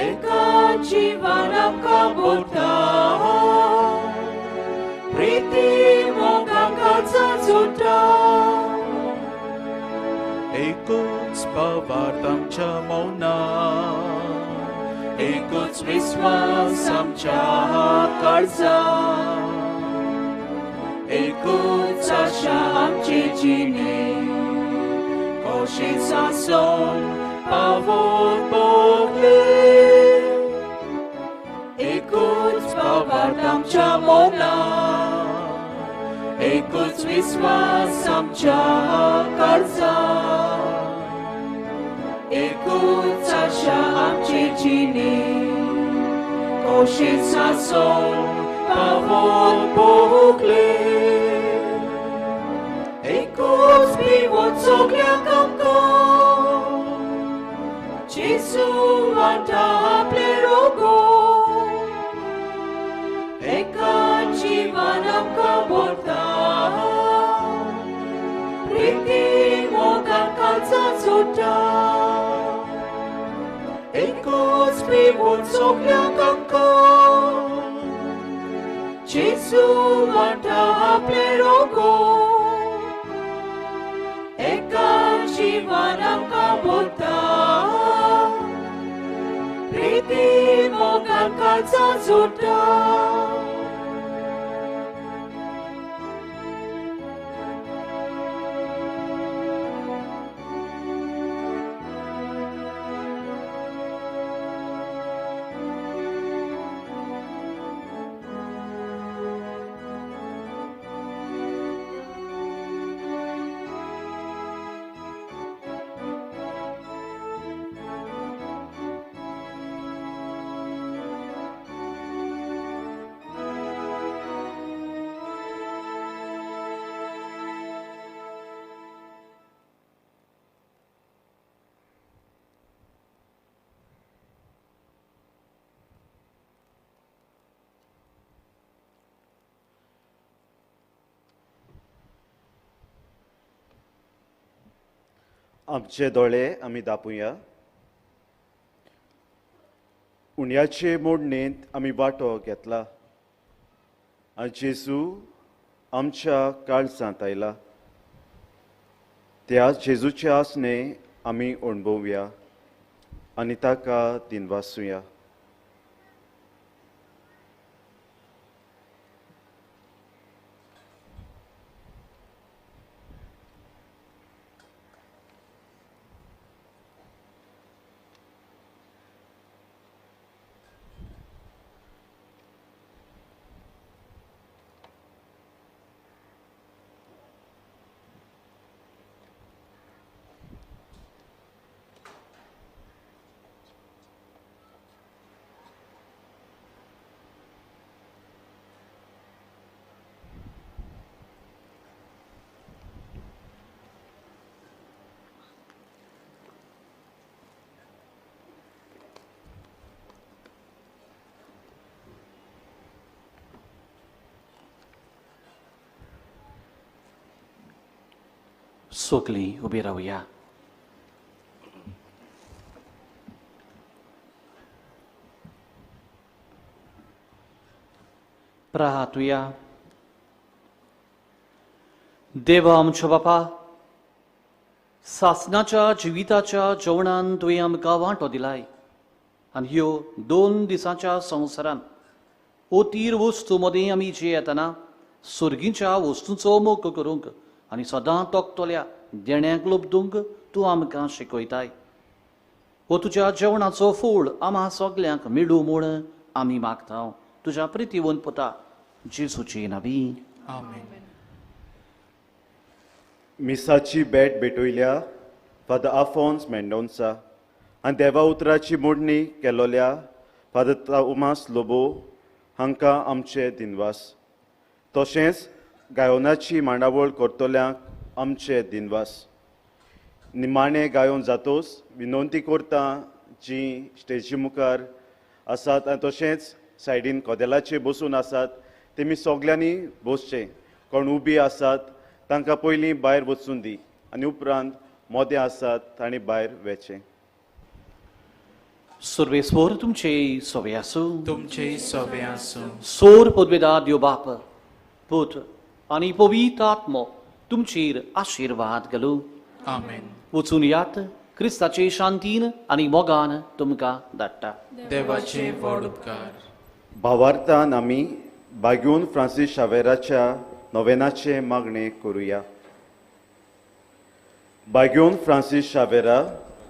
एका जीवन आमकां भोगता प्रिती मोगान काळजान जोडटा एकूच पवार्थ आमच्या मौनांत एकूच विस्वास आमच्या काळजांत एकूच आशा आमची जिणे कशें सासोन पावोन भोगले एकूच पवार्थ आमच्या मौनांत एकूच विस्वास आमच्या काळजांत एकूच आशा आमची जिणे कशें सासोन पावोन भोगले एकूच पिवून सोगल्यांक आमकां जेजू वाटा आपले रोगो एका जीवन आमकां भोगता प्रिती मोगान काळजान जोडटा एकूच पिवून सोगल्यांक आमकां जेजू वाटा आपले रोगो एका जीवन आमकां भोगता प्रिती मोगान काळजान जोडटा आमचे दोळे आमी दापुया उण्याचे मोडणेंत आमी वांटो घेतला आनी जेजू आमच्या काळजांत आयला त्या जेजूचे आसने आमी अणभवया आनी ताका दिनवासुया सगळीं उबी रावया. प्रार्थुया. देवा आमच्या बापा, सासणाच्या जिविताच्या जेवणान तुवें आमकां वांटो दिलाय आनी ह्यो 2 दिसांच्या संवसारान ओतीर वस्तू मदीं आमी जे येतना सुर्गीच्या वस्तूंचो मोग करूंक आनी सदां तोखतोल्या देण्याक लोबदूंक तूं आमकां शिकयताय. हो तुज्या जेवणाचो फूल आम्हा सगल्यांक मेळूं म्हूण आमी मागता. तुज्या प्रितीवन पुता जेजूची नांवी. आमेन. मिसाची भेट भेटयल्या फादर आफोन्स मेंडोन्सा आनी देवा उतराची मोडणी केलोल्या फादर तोमास लोबो हांकां आमचे दिनवास. तशेंच गायोनाची मांडावळ करतल्यांक आमचे दिनवास. निमाणें गायोन जातोच विनंती करता जीं स्टेजी मुखार आसात आनी तशेंच सायडीन कदेलाचेर बसून आसात तेमी सगल्यांनी बसचें. कोण उबी आसात तांकां पयलीं भायर वचून दी आनी उपरांत मोदें आसात तांणी भायर वचचें. सर्वेस्वर तुमचे सोवे आसूं. तुमचे सोबे आसूं. सोर पदवेदार देव बाप, पुत्र आनी पवित्र आत्मो तुमचेर आशिर्वाद घालूं. आमेन. वचून यात क्रिस्ताचे शांतीन आनी मोगान तुमकां धाडटा. देवाचे व्हड उपकार. भावार्थान आमी बाग्यून फ्रांसीस शावेराच्या नोवेनाचे मागणे करुया. बाग्यून फ्रांसीस शावेरा,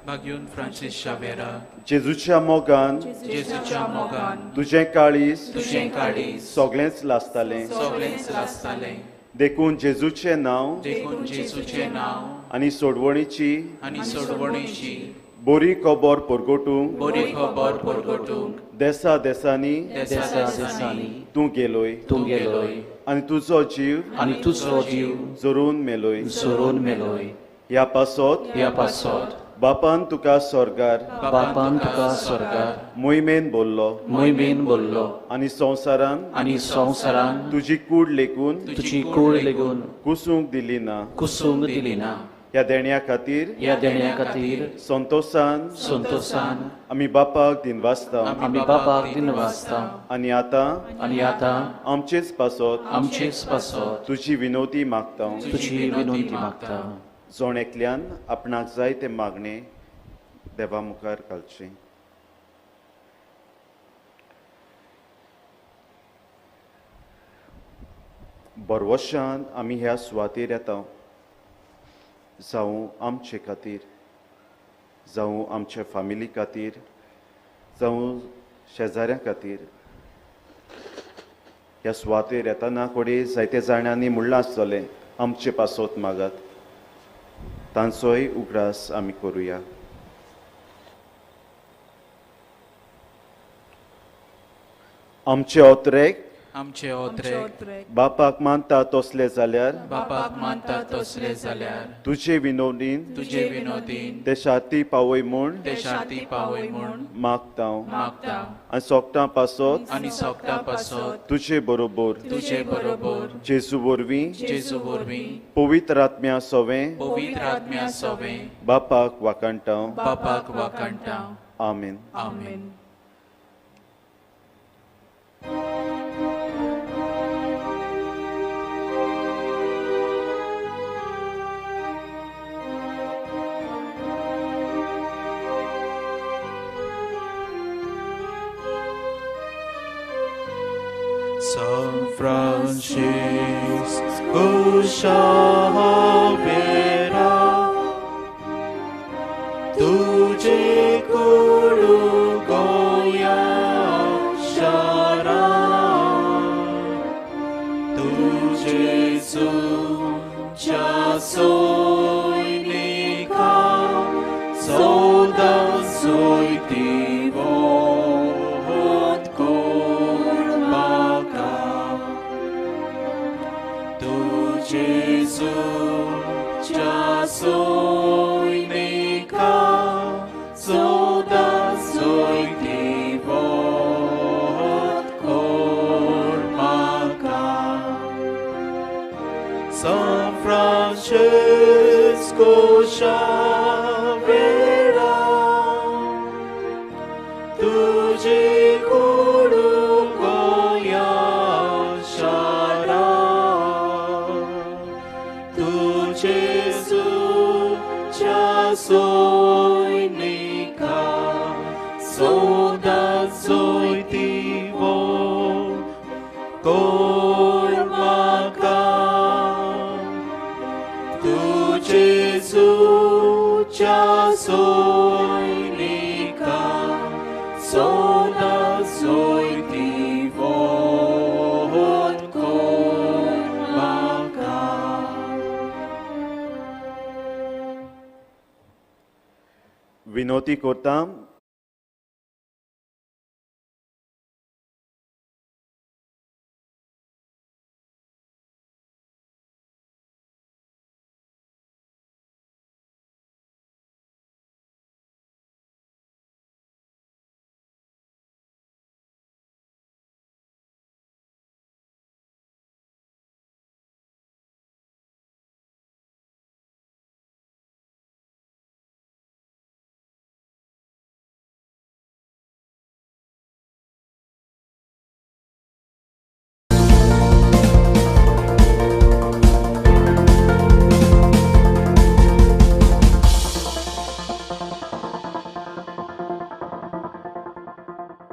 भाग्यून फ्रांसीस शावेरा, जेजूच्या मोगान जेजूच्या मोगान तुजें काळीज तुजें काळीज सगळेंच लासतालें. सगळेंच लासतालें. देखून जेजूचें नांव देखून जेजूचें नांव आनी सोडवणीची आनी सोडवणीची बरी खबर परगटूंक बरी खबर परगटूंक देसा देसांनी देसांनी तूं गेलोय तूं गेलोय आनी तुजो जीव आनी तुजो जीव जरून मेलोय. सोरून मेलोय. ह्या पासत ह्या पासत बापान तुका स्वर्गार बापान तुका स्वर्गार मोहिमेन बोल्लो मोहिमेन बोल्लो आनी संवसारान आनी संवसारान तुजी कूड लेकून तुजी कूड लेगून कुसूंक दिली ना. कुसूंग दिली ना. ह्या देण्या खातीर ह्या देण्या खातीर संतोषान संतोषान आमी बापाक दिनवासता आमी बापाक दिनवासता. आनी आतां आनी आतां आमचेच पासत आमचेच पासत तुजी विनोदी मागता. तुजी विनंती मागता. जोण एकल्यान आपणाक जाय ते मागणे देवा मुखार घालचें. बरवशान आमी ह्या सुवातेर येता. जावं आमचे खातीर, जावं आमच्या फामिली खातीर, जावं शेजाऱ्यां खातीर. ह्या सुवातेर येतना कोडे जायते जाणांनी म्हणलां आसतलें आमचे पासत मागात. तांचोय उगडास आमी करुया. आमचे ओत्रेक आमचे ओत्रेक बापाक मानता तसले जाल्यार बापाक मानता तसले जाल्यार तुजे विनोदीन तुजे विनोदीन ते शाती पावय म्हूण ते शांती पावय म्हूण मागता. आनी सोगटां पासत आनी सोगटा पासत तुजे बरोबर तुजे बरोबर जेजू वरवीं जेजू वरवीं पवित्र आत्म्या सोवें पवित्र आत्म्या सोबे बापाक वाकाणटा. बापाक वाकाणटा. आमेन. आमेन. San Francisco Xavera, तुझे कुडू गोया शारा, तुझे सुच्या सोयनिका सौदा सोयती वोत कोळमाका. तुझे सुच्या सोयनिका सौदा सोयती वोत कोळमाका. San Francisco सदांच जोयतीवो कोर म्हाका तूं जेजूच्या सोयनिका सदांच जोयतीवो कोर म्हाका. विनोती करता